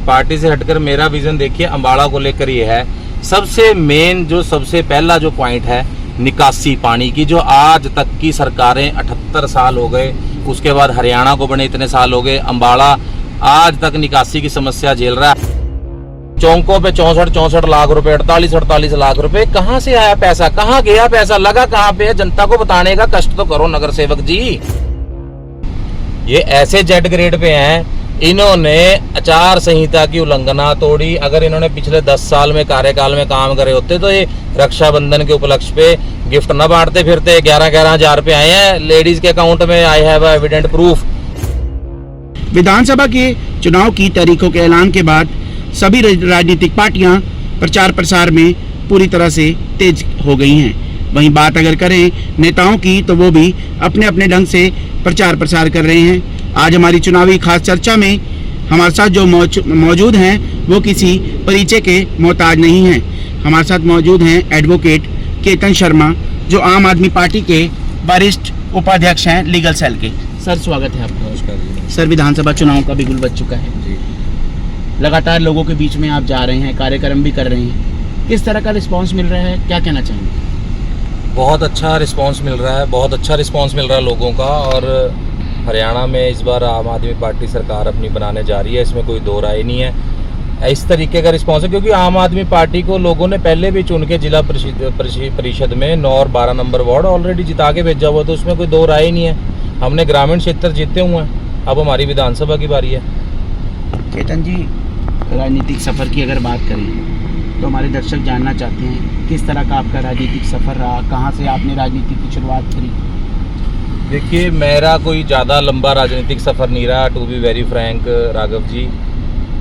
Party से हटकर मेरा विजन देखिए अम्बाड़ा को लेकर ये है, सबसे मेन जो सबसे पहला जो पॉइंट है निकासी पानी की, जो आज तक की सरकारें 78 साल हो गए, उसके बाद हरियाणा को बने इतने साल हो गए, अम्बाड़ा आज तक निकासी की समस्या झेल रहा है। चौकों पे 64 लाख रुपए, 48 लाख रुपए, कहाँ से आया पैसा, कहाँ गया पैसा, लगा कहाँ पे है, जनता को बताने का कष्ट तो करो नगर सेवक जी। ये ऐसे जेड ग्रेड पे हैं, इन्होंने आचार संहिता की उल्लंघना तोड़ी। अगर इन्होंने पिछले 10 साल में कार्यकाल में काम करे होते तो ये रक्षाबंधन के उपलक्ष्य पे गिफ्ट न बांटते फिरते। 11 हजार रुपए आए हैं लेडीज के अकाउंट में, आई हैव एविडेंट प्रूफ। विधानसभा के चुनाव की तारीखों के ऐलान के बाद सभी राजनीतिक पार्टियां प्रचार प्रसार में पूरी तरह से तेज हो गई हैं। वहीं बात अगर करें नेताओं की तो वो भी अपने अपने ढंग से प्रचार प्रसार कर रहे हैं। आज हमारी चुनावी खास चर्चा में हमारे साथ जो मौजूद हैं वो किसी परिचय के मोहताज नहीं हैं। हमारे साथ मौजूद हैं एडवोकेट केतन शर्मा, जो आम आदमी पार्टी के वरिष्ठ उपाध्यक्ष हैं लीगल सेल के। सर स्वागत है आपका। नमस्कार सर, विधानसभा चुनाव का बिगुल बज चुका है जी। लगातार लोगों के बीच में आप जा रहे हैं, कार्यक्रम भी कर रहे हैं, किस तरह का रिस्पांस मिल रहा है, क्या कहना चाहेंगे? बहुत अच्छा रिस्पांस मिल रहा है, बहुत अच्छा रिस्पांस मिल रहा है लोगों का। और हरियाणा में इस बार आम आदमी पार्टी सरकार अपनी बनाने जा रही है, इसमें कोई दो राय नहीं है। इस तरीके का रिस्पांस है क्योंकि आम आदमी पार्टी को लोगों ने पहले भी चुन के जिला परिषद में 9 और 12 नंबर वार्ड ऑलरेडी जिता के भेजा हुआ, तो उसमें कोई दो राय नहीं है। हमने ग्रामीण क्षेत्र जीते हुए हैं, अब हमारी विधानसभा की बारी है। केतन जी, राजनीतिक सफ़र की अगर बात करें तो हमारे दर्शक जानना चाहते हैं किस तरह का आपका राजनीतिक सफ़र रहा, कहाँ से आपने राजनीति की शुरुआत करी? देखिए, मेरा कोई ज़्यादा लंबा राजनीतिक सफ़र नहीं रहा, to be very frank Raghav ji.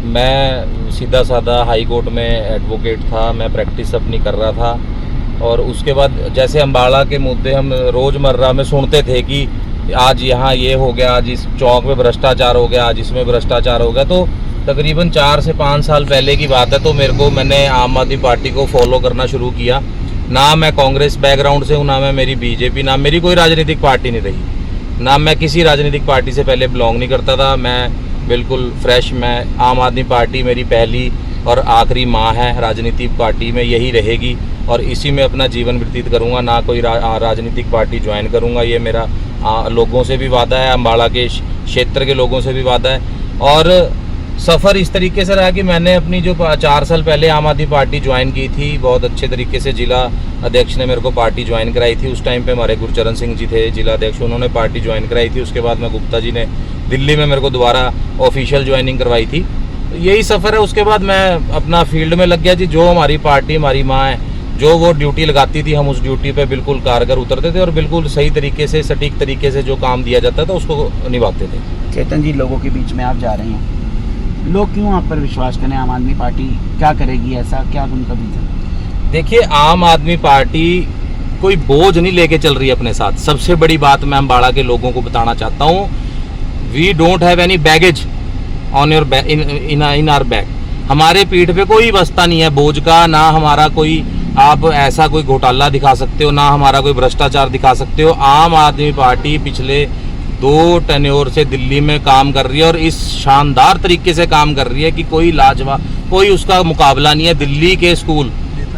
मैं सीधा साधा हाई कोर्ट में एडवोकेट था, मैं प्रैक्टिस अपनी कर रहा था। और उसके बाद जैसे अम्बाड़ा के मुद्दे हम रोज़मर्रा में सुनते थे कि आज यहाँ ये हो गया, आज इस चौक में भ्रष्टाचार हो गया, आज इसमें भ्रष्टाचार हो गया, तो तकरीबन 4 से 5 साल पहले की बात है। तो मैंने आम आदमी पार्टी को फॉलो करना शुरू किया। ना मैं कांग्रेस बैकग्राउंड से हूँ, ना मैं मेरी बीजेपी, ना मेरी कोई राजनीतिक पार्टी नहीं रही, ना मैं किसी राजनीतिक पार्टी से पहले बिलोंग नहीं करता था। मैं बिल्कुल फ्रेश, मैं आम आदमी पार्टी मेरी पहली और आखिरी माँ है राजनीतिक पार्टी में, यही रहेगी और इसी में अपना जीवन व्यतीत करूँगा। ना कोई राजनीतिक पार्टी ज्वाइन करूँगा, ये मेरा लोगों से भी वादा है, अम्बाड़ा के क्षेत्र के लोगों से भी वादा है। और सफ़र इस तरीके से रहा कि मैंने अपनी जो 4 साल पहले आम आदमी पार्टी ज्वाइन की थी, बहुत अच्छे तरीके से जिला अध्यक्ष ने मेरे को पार्टी ज्वाइन कराई थी। उस टाइम पे हमारे गुरचरण सिंह जी थे जिला अध्यक्ष, उन्होंने पार्टी ज्वाइन कराई थी। उसके बाद में गुप्ता जी ने दिल्ली में मेरे को दोबारा ऑफिशियल ज्वाइनिंग करवाई थी। यही सफ़र है। उसके बाद मैं अपना फील्ड में लग गया जी। जो हमारी पार्टी, हमारी माँ है, जो वो ड्यूटी लगाती थी, हम उस ड्यूटी पे बिल्कुल कारगर उतरते थे और बिल्कुल सही तरीके से, सटीक तरीके से जो काम दिया जाता था उसको निभाते थे। केतन जी, लोगों के बीच में आप जा रहे हैं, लोग क्यों आप पर विश्वास करें? आम आदमी पार्टी क्या करेगी, ऐसा क्या उनका विजन? देखिए, आम आदमी पार्टी कोई बोझ नहीं लेके चल रही है अपने साथ। सबसे बड़ी बात मैं अम्बाड़ा के लोगों को बताना चाहता हूँ, we don't have any baggage on your in our bag. हमारे पीठ पे कोई बस्ता नहीं है बोझ का, ना हमारा कोई आप ऐसा कोई घोटाला दिखा सकते हो, ना हमारा कोई भ्रष्टाचार दिखा सकते हो। आम आदमी पार्टी पिछले 2 टेन्योर से दिल्ली में काम कर रही है और इस शानदार तरीके से काम कर रही है कि कोई लाजवाब, कोई उसका मुकाबला नहीं है। दिल्ली के स्कूल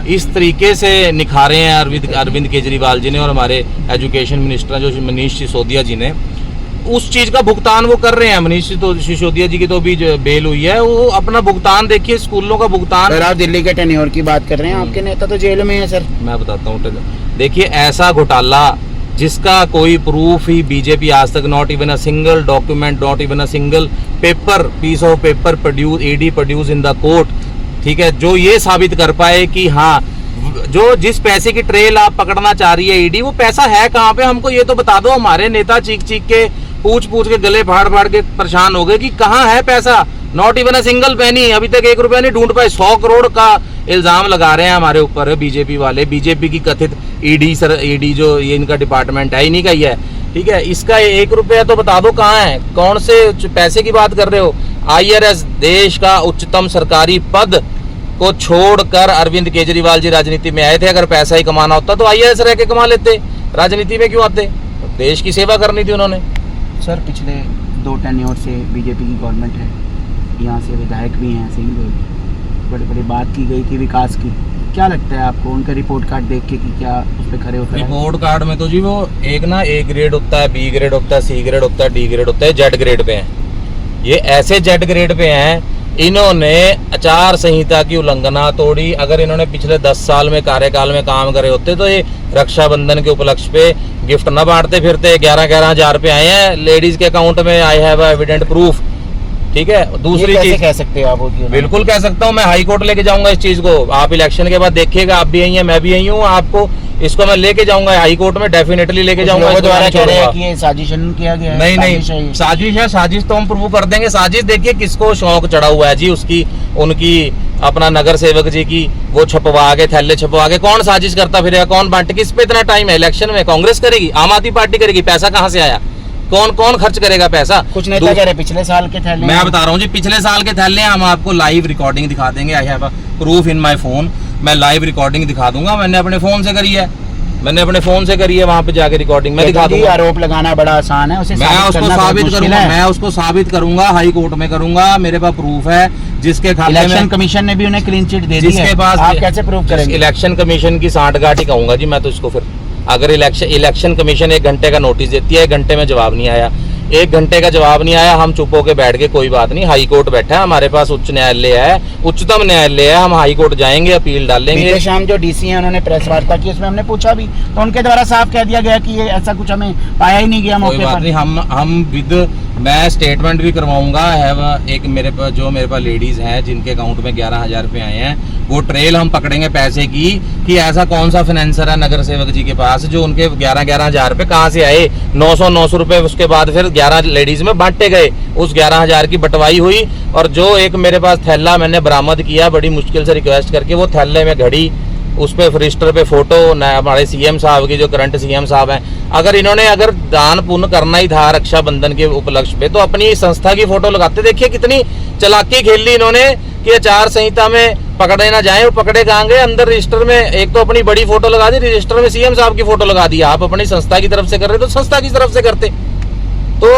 इस तरीके से निखारे हैं अरविंद केजरीवाल जी ने और हमारे एजुकेशन मिनिस्टर जो मनीष सिसोदिया जी ने। उस चीज़ का भुगतान वो कर रहे हैं। मनीष सिसोदिया जी की तो अभी बेल हुई है, वो अपना भुगतान देखिए, स्कूलों का भुगतान। सर, आप दिल्ली के टेन्योर की बात कर रहे हैं, आपके नेता तो जेल में है। सर, मैं बताता हूँ, देखिए, ऐसा घोटाला जिसका कोई प्रूफ ही बीजेपी आज तक, not even a single document, not even a single paper, piece of paper produce, ED produce in the court, ठीक है, जो ये साबित कर पाए कि हाँ, जो जिस पैसे की ट्रेल आप पकड़ना चाह रही है ईडी, वो पैसा है कहाँ पे, हमको ये तो बता दो। हमारे नेता चीख चीख के, पूछ पूछ के, गले फाड़ फाड़ के परेशान हो गए कि कहाँ है पैसा। Not even a single penny, अभी तक 1 रुपया नहीं ढूंढ पाए। 100 करोड़ का इल्जाम लगा रहे हैं हमारे ऊपर बीजेपी वाले। बीजेपी की कथित ईडी जो ये इनका डिपार्टमेंट है, इन्हीं का ही है, ठीक है। इसका 1 रुपया तो बता दो कहाँ है, कौन से पैसे की बात कर रहे हो। IRS, देश का उच्चतम सरकारी पद को छोड़कर अरविंद केजरीवाल जी राजनीति में आए थे। अगर पैसा ही कमाना होता तो IRS रह के कमा लेते, राजनीति में क्यों आते? देश की सेवा करनी थी उन्होंने। सर, पिछले 2 टेन्योर से बीजेपी की गवर्नमेंट है, यहाँ से विधायक भी हैं, सिंह लोग, बड़ी बड़ी बात की गई थी विकास की। क्या लगता है आपको उनका रिपोर्ट कार्ड देख के कि क्या उस पर खड़े होते हैं? रिपोर्ट कार्ड में तो जी वो एक ना ए ग्रेड होता है, बी ग्रेड होता है, सी ग्रेड होता है, डी ग्रेड होता है, जेड ग्रेड पे हैं। ये ऐसे जेड ग्रेड पे हैं, इन्होंने आचार संहिता की उल्लंघना तोड़ी। अगर इन्होंने पिछले 10 साल में कार्यकाल में काम करे होते तो ये रक्षाबंधन के उपलक्ष्य पे गिफ्ट न बांटते फिरते। 11-11 हजार रुपये आए हैं लेडीज के अकाउंट में, आई हैव एविडेंट प्रूफ। ठीक है, दूसरी चीज कह सकते हो आप? बिल्कुल कह सकता हूँ, मैं हाई कोर्ट लेके जाऊंगा इस चीज को। आप इलेक्शन के बाद देखिएगा, आप भी यही हैं, मैं भी यही हूँ, आपको इसको मैं लेके जाऊंगा हाई कोर्ट में, डेफिनेटली लेके जाऊंगा। द्वारा कह रहे हैं कि ये साजिश किया गया है। नहीं, साजिश है, साजिश तो हम प्रूव कर देंगे। साजिश देखिए किसको शौक चढ़ा हुआ है जी, उसकी उनकी अपना नगर सेवक जी की, वो छपवा के थैले छपवा के। कौन साजिश करता फिरेगा, कौन बांटे? किस पे इतना टाइम है? इलेक्शन में कांग्रेस करेगी, आम आदमी पार्टी करेगी? पैसा कहाँ से आया? कौन कौन खर्च करेगा पैसा? कुछ नेता कह रहे पिछले साल के थैले। मैं बता रहा हूँ जी, पिछले साल के थैले हम आपको लाइव रिकॉर्डिंग दिखा देंगे। I have proof in my phone, मैं लाइव रिकॉर्डिंग दिखा दूंगा। मैंने अपने फोन से करी है, मैंने अपने फोन से करी है, वहां पे जाके रिकॉर्डिंग मैं दिखा दूंगा। आरोप लगाना बड़ा आसान है, उसे मैं उसको साबित करूंगा, मैं उसको साबित करूंगा, हाई कोर्ट में करूंगा। मेरे पास प्रूफ है जिसके खाते में इलेक्शन कमीशन ने भी उन्हें क्लीन चिट दे दी है। जिसके पास आप कैसे प्रूव करेंगे? इलेक्शन कमीशन की सांठगांठ ही कहूंगा जी मैं तो इसको। फिर अगर इलेक्शन कमीशन 1 घंटे का नोटिस देती है, 1 घंटे में जवाब नहीं आया, 1 घंटे का जवाब नहीं आया, हम चुप होके बैठ के कोई बात नहीं, हाई कोर्ट बैठा है, हमारे पास उच्च न्यायालय है, उच्चतम न्यायालय है, हम हाई कोर्ट जाएंगे, अपील डालेंगे। शाम जो डीसी हैं उन्होंने प्रेस वार्ता की, उसमें हमने पूछा भी तो उनके द्वारा साफ कह दिया गया कि ये ऐसा कुछ हमें पाया ही नहीं गया मौके पर। नहीं, हम विद मैं स्टेटमेंट भी करवाऊंगा। है एक मेरे पास लेडीज हैं जिनके अकाउंट में 11,000 रुपए आए हैं, वो ट्रेल हम पकड़ेंगे पैसे की कि ऐसा कौन सा फाइनेंसर है नगर सेवक जी के पास जो उनके 11,000 रुपए कहाँ से आए। 900 रुपए उसके बाद फिर 11 लेडीज में बांटे गए, उस 11,000 की बंटवाई हुई। और जो एक मेरे पास थैला मैंने बरामद किया बड़ी मुश्किल से रिक्वेस्ट करके, वो थैले में घड़ी, उस पे रजिस्टर पे फोटो, हमारे सीएम साहब की, जो करंट सीएम साहब हैं। अगर इन्होंने दान पुण्य करना ही था रक्षाबंधन के उपलक्ष्य पे तो अपनी संस्था की फोटो लगाते। देखिए कितनी चालाकी खेल ली इन्होंने कि आचार संहिता में पकड़े ना जाए। वो पकड़े कहाँ गए? अंदर रजिस्टर में एक तो अपनी बड़ी फोटो लगा दी, रजिस्टर में सीएम साहब की फोटो लगा दी। आप अपनी संस्था की तरफ से कर रहे तो संस्था की तरफ से करते। तो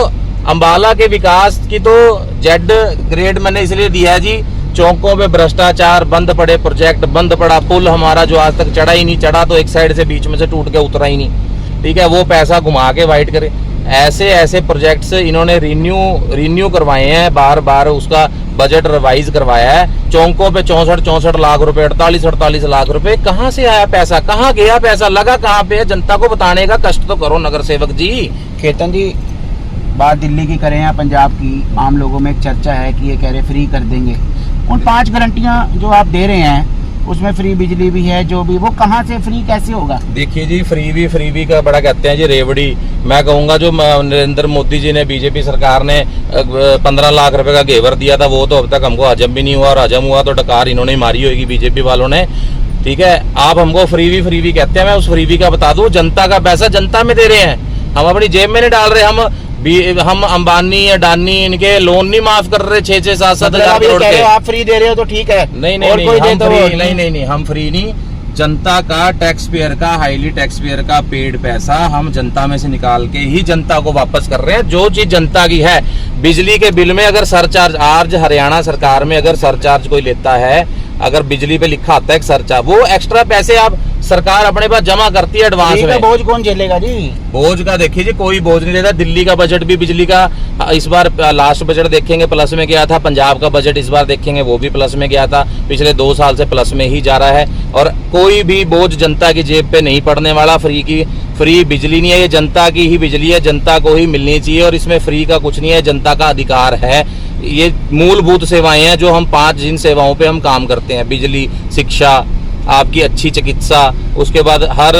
अंबाला के विकास की तो जेड ग्रेड मैंने इसलिए दिया है जी, चौकों पे भ्रष्टाचार, बंद पड़े प्रोजेक्ट, बंद पड़ा पुल हमारा जो आज तक चढ़ा ही नहीं, चढ़ा तो एक साइड से बीच में से टूट के उतरा ही नहीं। ठीक है, वो पैसा घुमा के वाइट करे। ऐसे प्रोजेक्ट्स इन्होंने रिन्यू करवाए हैं, बार बार उसका बजट रिवाइज करवाया है। चौकों पे 64 लाख रुपए, 48 लाख रुपए, कहाँ से आया पैसा, कहाँ गया पैसा, लगा कहाँ पे है? जनता को बताने का कष्ट तो करो नगर सेवक जी। केतन जी, बात दिल्ली की करें या पंजाब की, आम लोगों में एक चर्चा है कि ये कह रहे फ्री कर देंगे। उन 5 गारंटियां जो आप दे रहे हैं उसमें फ्री बिजली भी है, जो भी, वो कहाँ से फ्री कैसे होगा? देखिए जी, फ्री भी का बड़ा कहते हैं जी रेवड़ी। मैं कहूँगा जो नरेंद्र मोदी जी ने, बीजेपी सरकार ने 15 लाख रुपए का घेवर दिया था, वो तो अब तक हमको हजम भी नहीं हुआ, और हजम हुआ तो डकार इन्होंने मारी होगी बीजेपी वालों ने। ठीक है, आप हमको फ्री भी कहते हैं। मैं उस फ्री का बता दूं, जनता का पैसा जनता में दे रहे हैं, हम अपनी जेब में नहीं डाल रहे। हम अंबानी अडानी इनके लोन नहीं माफ कर रहे 6-6, 7-7 हजार करोड़ के। आप फ्री दे रहे हो तो ठीक है। नहीं, हम फ्री नहीं। जनता का, टैक्स पेयर का, हाईली टैक्स पेयर का पेड पैसा हम जनता में से निकाल के ही जनता को वापस कर रहे हैं। जो चीज जनता की है, बिजली के बिल में अगर सरचार्ज, आज हरियाणा सरकार में अगर सरचार्ज कोई लेता है, अगर बिजली पे लिखा आता है सरचार्ज, वो एक्स्ट्रा पैसे आप सरकार अपने पास जमा करती है एडवांस में। बोझ कौन झेलेगा जी? बोझ का देखिए जी, कोई बोझ नहीं लेता। दिल्ली का बजट भी बिजली का इस बार लास्ट बजट देखेंगे प्लस में गया था, पंजाब का बजट इस बार देखेंगे वो भी प्लस में गया था, पिछले 2 साल से प्लस में ही जा रहा है। और कोई भी बोझ जनता की जेब पे नहीं पड़ने वाला। फ्री बिजली नहीं है, ये जनता की ही बिजली है, जनता को ही मिलनी चाहिए, और इसमें फ्री का कुछ नहीं है, जनता का अधिकार है। ये मूलभूत सेवाएं हैं जो हम 5 जिन सेवाओं पे हम काम करते हैं, बिजली, शिक्षा, आपकी अच्छी चिकित्सा, उसके बाद हर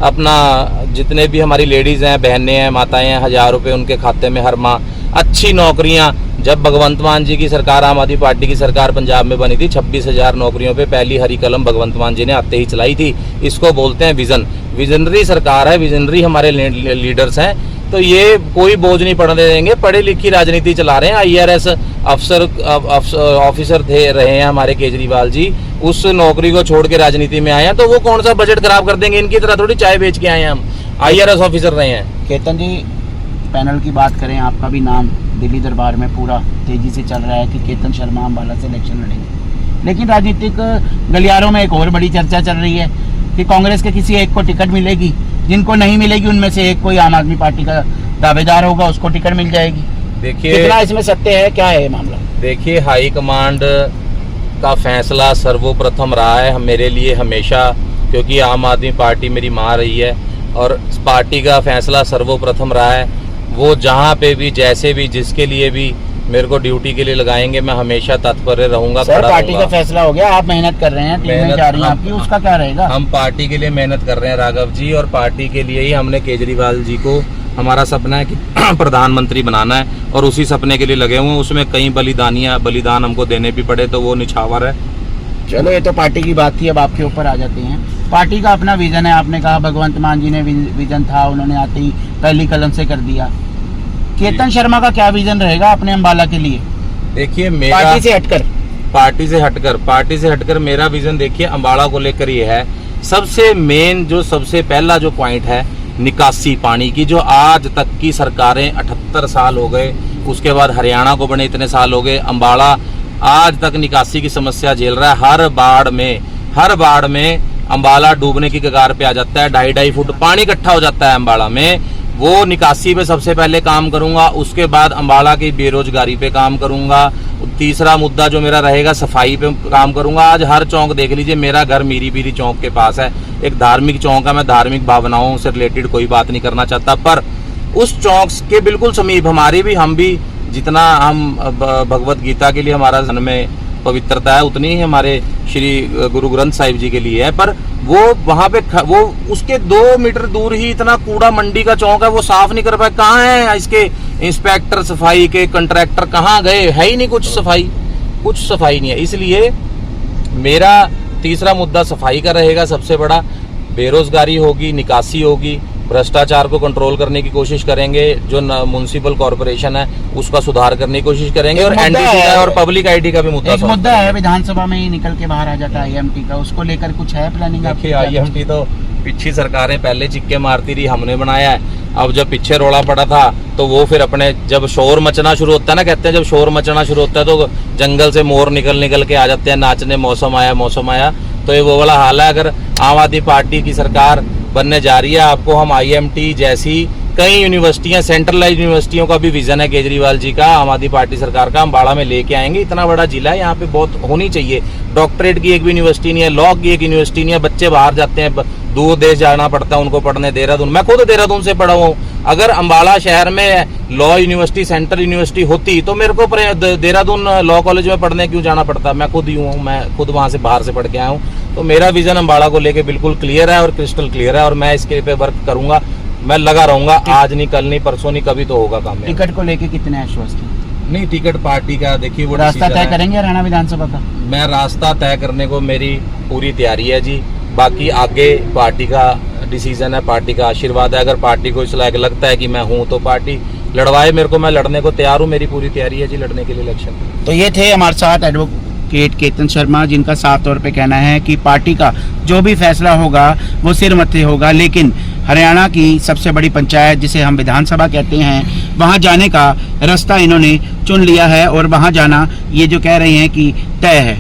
अपना जितने भी हमारी लेडीज हैं, बहनें हैं, माताएं हैं, 1000 रुपये उनके खाते में हर माह, अच्छी नौकरियां। जब भगवंत मान जी की सरकार, आम आदमी पार्टी की सरकार पंजाब में बनी थी, 26,000 नौकरियों पे पहली हरी कलम भगवंत मान जी ने आते ही चलाई थी। इसको बोलते हैं विजन। विजनरी सरकार है, विजनरी हमारे लीडर्स हैं। तो ये कोई बोझ नहीं पड़ने देंगे। पढ़ी लिखी राजनीति चला रहे हैं। IRS ऑफिसर रहे हैं हमारे केजरीवाल जी, उस नौकरी को छोड़ के राजनीति में आए हैं, तो वो कौन सा बजट खराब कर देंगे? इनकी तरह थोड़ी चाय बेच के आए हैं हम, IRS ऑफिसर रहे हैं। केतन जी, पैनल की बात करें, आपका भी नाम दिल्ली दरबार में पूरा तेजी से चल रहा है कि केतन शर्मा अम्बाला से इलेक्शन लड़ेंगे। लेकिन राजनीतिक गलियारों में एक और बड़ी चर्चा चल रही है कि कांग्रेस के किसी एक को टिकट मिलेगी, जिनको नहीं मिलेगी उनमें से एक कोई आम आदमी पार्टी का दावेदार होगा, उसको टिकट मिल जाएगी। देखिए कितना इसमें सत्य है, क्या है ये मामला? देखिए, हाईकमांड का फैसला सर्वप्रथम रहा है मेरे लिए हमेशा, क्योंकि आम आदमी पार्टी मेरी माँ रही है और पार्टी का फैसला सर्वप्रथम रहा है। वो जहाँ पे भी, जैसे भी, जिसके लिए भी मेरे को ड्यूटी के लिए लगाएंगे, मैं हमेशा तत्पर रहूंगा। सर, पार्टी का फैसला हो गया, आप मेहनत कर रहे हैं, टीमें जा रही हैं आपकी, उसका क्या रहेगा? हम पार्टी के लिए मेहनत कर रहे हैं राघव जी, और पार्टी के लिए ही हमने केजरीवाल जी को, हमारा सपना है कि प्रधानमंत्री बनाना है और उसी सपने के लिए लगे हुए हैं। उसमें कई बलिदान हमको देने भी पड़े तो वो निछावर है। चलो, ये तो पार्टी की बात थी, अब आपके ऊपर आ जाते हैं। पार्टी का अपना विजन है, आपने कहा भगवंत मान जी ने विजन था, उन्होंने आते ही पहली कलम से कर दिया। केतन शर्मा का क्या विजन रहेगा अपने अम्बाला के लिए? देखिए, मेरा पार्टी से हटकर मेरा विजन देखिए अम्बाला को लेकर ये है, सबसे मेन जो सबसे पहला जो पॉइंट है निकासी पानी की, जो आज तक की सरकारें 78 साल हो गए, उसके बाद हरियाणा को बने इतने साल हो गए, अम्बाला आज तक निकासी की समस्या झेल रहा है। हर बाढ़ में अम्बाला डूबने की कगार पे आ जाता है, 2.5 फुट पानी इकट्ठा हो जाता है अम्बाला में। वो निकासी पे सबसे पहले काम करूंगा, उसके बाद अम्बाला की बेरोजगारी पे काम करूंगा। तीसरा मुद्दा जो मेरा रहेगा, सफाई पे काम करूंगा। आज हर चौक देख लीजिए, मेरा घर मीरी पीरी चौक के पास है, एक धार्मिक चौक है। मैं धार्मिक भावनाओं से रिलेटेड कोई बात नहीं करना चाहता, पर उस चौक के बिल्कुल समीप हम भी जितना हम भगवत गीता के लिए हमारा जन्म में पवित्रता है, उतनी ही हमारे श्री गुरु ग्रंथ साहिब जी के लिए है। पर वो वहां पे वो उसके 2 मीटर दूर ही इतना कूड़ा मंडी का चौक है, वो साफ नहीं कर पाए। कहाँ है इसके इंस्पेक्टर सफाई के, कंट्रैक्टर कहाँ गए? है ही नहीं कुछ सफाई नहीं है। इसलिए मेरा तीसरा मुद्दा सफाई का रहेगा सबसे बड़ा। बेरोजगारी होगी, निकासी होगी, भ्रष्टाचार को कंट्रोल करने की कोशिश करेंगे, जो म्युनिसिपल कॉर्पोरेशन है उसका सुधार करने की कोशिश करेंगे, और एनडीसी का और पब्लिक आईडी का भी मुद्दा है विधानसभा में ही निकल के बाहर आ जाता है IMT का, उसको लेकर कुछ है प्लानिंग? देखिए, IMT तो पिछली सरकारें पहले चिक्के मारती रही, हमने बनाया है। अब जब पीछे रोड़ा पड़ा था तो वो फिर अपने, जब शोर मचना शुरू होता है ना, कहते हैं जब शोर मचना शुरू होता है तो जंगल से मोर निकल के आ जाते हैं नाचने, मौसम आया। तो ये वो वाला हाल है। अगर आम आदमी पार्टी की सरकार बनने जा रही है, आपको हम IMT जैसी कई यूनिवर्सिटियां, सेंट्रलाइज यूनिवर्सिटियों का भी विजन है केजरीवाल जी का, आम आदमी पार्टी सरकार का, अम्बाड़ा में लेके आएंगे। इतना बड़ा जिला है, यहाँ पे बहुत होनी चाहिए। डॉक्टरेट की एक भी यूनिवर्सिटी नहीं है, लॉ की एक यूनिवर्सिटी नहीं है। बच्चे बाहर जाते हैं, दूर देश जाना पड़ता है उनको पढ़ने, देहरादून। मैं खुद देहरादून से पढ़ा हूँ। अगर अम्बाला शहर में लॉ यूनिवर्सिटी, सेंट्रल यूनिवर्सिटी होती तो मेरे को देहरादून लॉ कॉलेज में पढ़ने क्यों जाना पड़ता? मैं खुद यूँ हूँ, मैं खुद वहाँ से बाहर से पढ़ के आया हूँ। तो मेरा विजन अम्बाड़ा को लेके बिल्कुल क्लियर है और क्रिस्टल क्लियर है, और मैं इसके पे वर्क करूंगा। मैं लगा रहूंगा, आज नहीं, कल नहीं, परसों नहीं, कभी तो होगा काम। टिकट को लेके कितने आश्वस्त हैं? नहीं, टिकट पार्टी का देखिए, वो रास्ता तय करेंगे हरियाणा विधानसभा का? मैं रास्ता तय करने को मेरी पूरी तैयारी है जी। बाकी आगे पार्टी का डिसीजन है, पार्टी का आशीर्वाद है। अगर पार्टी को इस लायक लगता है कि मैं हूँ तो पार्टी लड़वाए मेरे को, मैं लड़ने को तैयार हूँ। मेरी पूरी तैयारी है जी लड़ने के लिए इलेक्शन। तो ये थे हमारे साथ एडवोकेट केतन शर्मा, जिनका साफ तौर पे कहना है कि पार्टी का जो भी फैसला होगा वो सिर मथे होगा, लेकिन हरियाणा की सबसे बड़ी पंचायत जिसे हम विधानसभा कहते हैं, वहां जाने का रास्ता इन्होंने चुन लिया है और वहां जाना ये जो कह रहे हैं कि तय है।